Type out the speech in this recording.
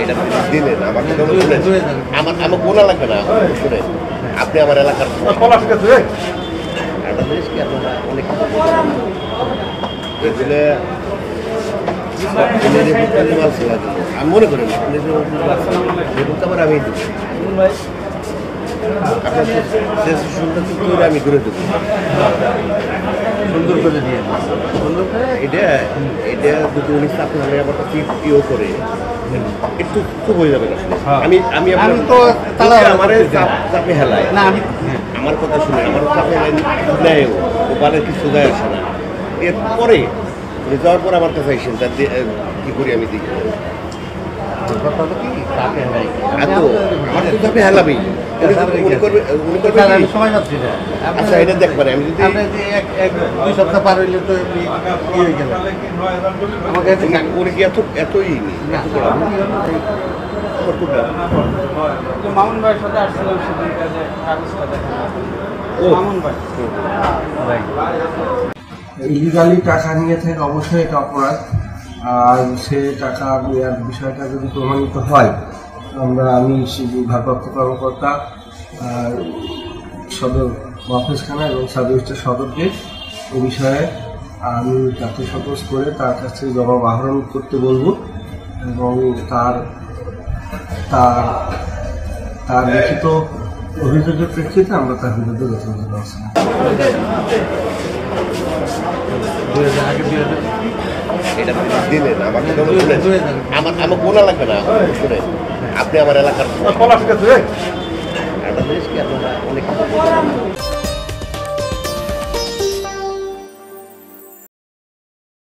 এটা দিলেন আমাকে আমার গোনা লাগবে না শুনে আপনি আমার এলাকার একটা জিনিস কি আপনারা অনেক এগুলো আমি মনে করি না আমার আমি দেবো আপনার সুন্দর করে আমি করে দেবো সুন্দর করে দিয়ে সুন্দর করে এটা যদি উনি চাপে হলে আবার ইও করে একটু খুব হয়ে যাবে আমি আমি আমি তো আমার চাপে হেলায় না আমি আমার কথা শুনে আমার চাপে নেয় ও বালে কিছু যায় আসে না এরপরে যাওয়ার পর আমার কাছে আইসেন তার কি করি আমি দেখি আচ্ছা এটা দেখবেন আমি যদি 2 সপ্তাহ পার হইলে তো আমাকে উনি কি এতই মামুন ভাইয়ের সাথে আসছিলাম সেদিন কাগজটা দেখা মামুন ভাই ইলিগালি টাকা নিয়ে থাকে অবশ্যই এটা অপরাধ। আর সে টাকা নেওয়ার বিষয়টা যদি প্রমাণিত হয় আমি ভারপ্রাপ্ত কর্মকর্তা সদর মহাফেজখানা এবং সাব রেজিস্ট্রার সদরকে এ বিষয়ে আমি তাকে সতর্ক করে তার কাছ থেকে জবাব আহরণ করতে বলবো এবং তার তার তার লিখিত অভিযোগের প্রেক্ষিতে আমরা তার বিরুদ্ধে যথাযথ ব্যবস্থা এটা দিলেন আমাকে আমার গোনা লাগবে না শুনে আপনি আমার এলাকার একটা জিনিস কি আপনারা অনেক